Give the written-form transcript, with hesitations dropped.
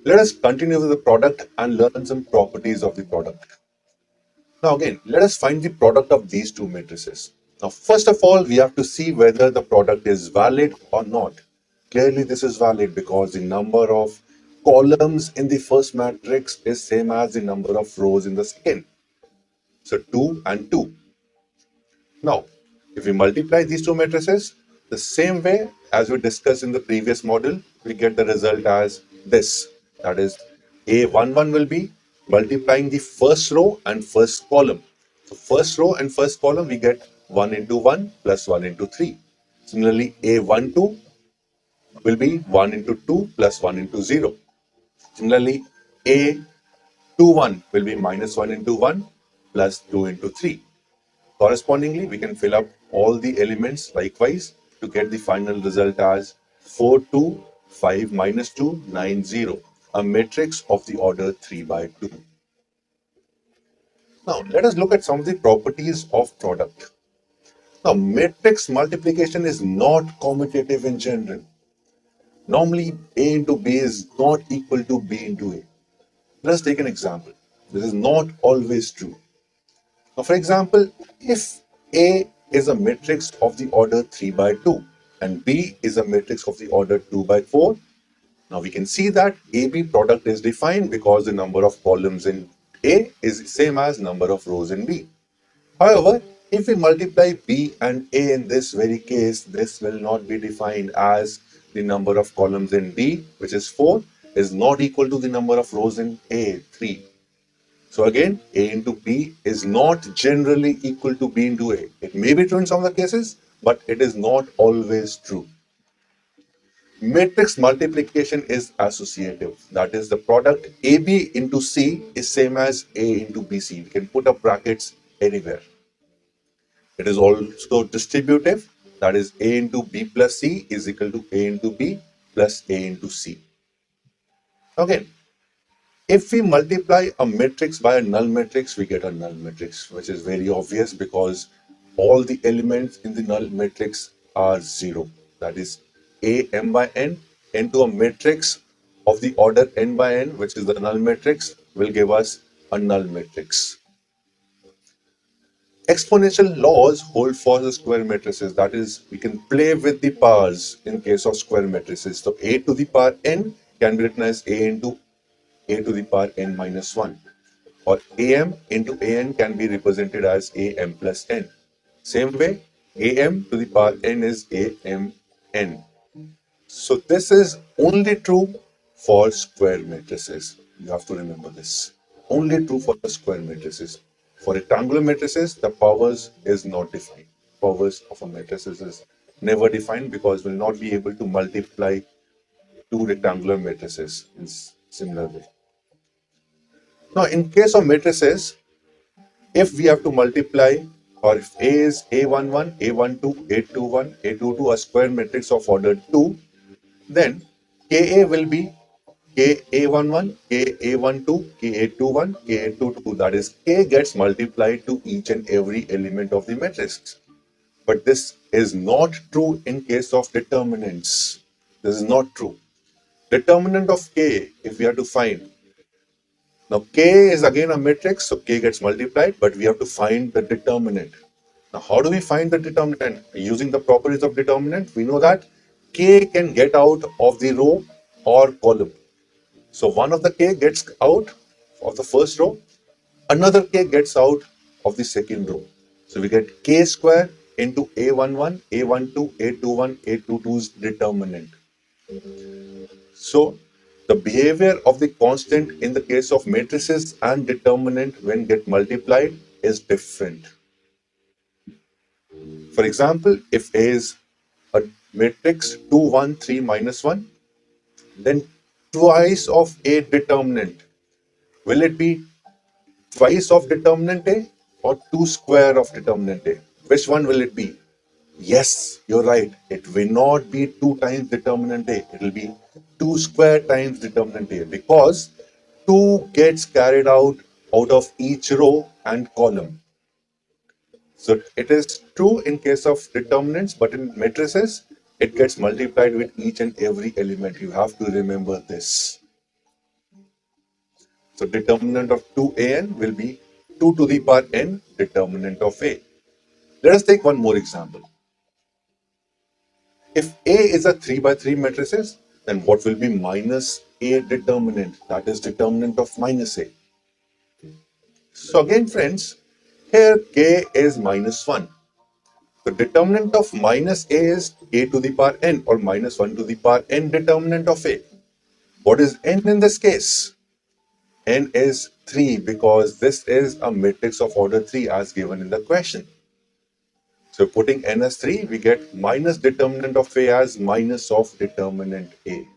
Let us continue with the product and learn some properties of the product. Now again, let us find the product of these two matrices. Now first of all, we have to see whether the product is valid or not. Clearly this is valid because the number of columns in the first matrix is same as the number of rows in the second. So 2 and 2. Now, if we multiply these two matrices, the same way as we discussed in the previous model, we get the result as this. That is, A11 will be multiplying the first row and first column. So first row and first column, we get 1 into 1 plus 1 into 3. Similarly, A12 will be 1 into 2 plus 1 into 0. Similarly, A21 will be minus 1 into 1 plus 2 into 3. Correspondingly, we can fill up all the elements likewise to get the final result as 4, 2, 5, minus 2, 9, 0, a matrix of the order 3 by 2. Now, let us look at some of the properties of product. Now, matrix multiplication is not commutative in general. Normally, A into B is not equal to B into A. Let us take an example. This is not always true. Now, for example, if A is a matrix of the order 3 by 2 and B is a matrix of the order 2 by 4, now we can see that AB product is defined because the number of columns in A is the same as number of rows in B. However, if we multiply B and A in this very case, this will not be defined as the number of columns in B, which is 4, is not equal to the number of rows in A, 3. So again, A into B is not generally equal to B into A. It may be true in some of the cases, but it is not always true. Matrix multiplication is associative. That is, the product AB into C is same as A into BC. We can put up brackets anywhere. It is also distributive. That is, A into B plus C is equal to A into B plus A into C. Again, if we multiply a matrix by a null matrix, we get a null matrix, which is very obvious because all the elements in the null matrix are 0. That is, A m by n into a matrix of the order n by n, which is the null matrix, will give us a null matrix. Exponential laws hold for the square matrices. That is, we can play with the powers in case of square matrices. So A to the power n can be written as A into A to the power n minus 1, or am into an can be represented as am plus n. Same way, am to the power n is am n. So this is only true for square matrices. You have to remember this. Only true for the square matrices. For rectangular matrices, the powers is not defined. Powers of a matrices is never defined because we'll not be able to multiply two rectangular matrices in similar way. Now, in case of matrices, if we have to multiply, or if A is A11, A12, A21, A22, a square matrix of order 2, then Ka will be Ka11, Ka12, Ka21, Ka22. That is, K gets multiplied to each and every element of the matrix. But this is not true in case of determinants. This is not true. Determinant of K, if we have to find, now K is again a matrix, so K gets multiplied, but we have to find the determinant. Now, how do we find the determinant? Using the properties of determinant, we know that K can get out of the row or column. So one of the K gets out of the first row, another K gets out of the second row. So we get K square into A11, A12, A21, A22's determinant. So the behavior of the constant in the case of matrices and determinant when get multiplied is different. For example, if A is a matrix 2, 1, 3, minus 1, then twice of A determinant, will it be twice of determinant A or 2 square of determinant A? Which one will it be? Yes, you're right. It will not be 2 times determinant A. It will be 2 square times determinant A because 2 gets carried out of each row and column. So it is true in case of determinants, but in matrices, it gets multiplied with each and every element. You have to remember this. So determinant of 2an will be 2 to the power n determinant of a. Let us take one more example. If A is a 3 by 3 matrices, then what will be minus A determinant? That is determinant of minus A. So again, friends, here K is minus 1. The determinant of minus A is A to the power n or minus 1 to the power n determinant of A. What is n in this case? N is 3 because this is a matrix of order 3 as given in the question. So putting n as 3, we get minus determinant of A as minus of determinant A.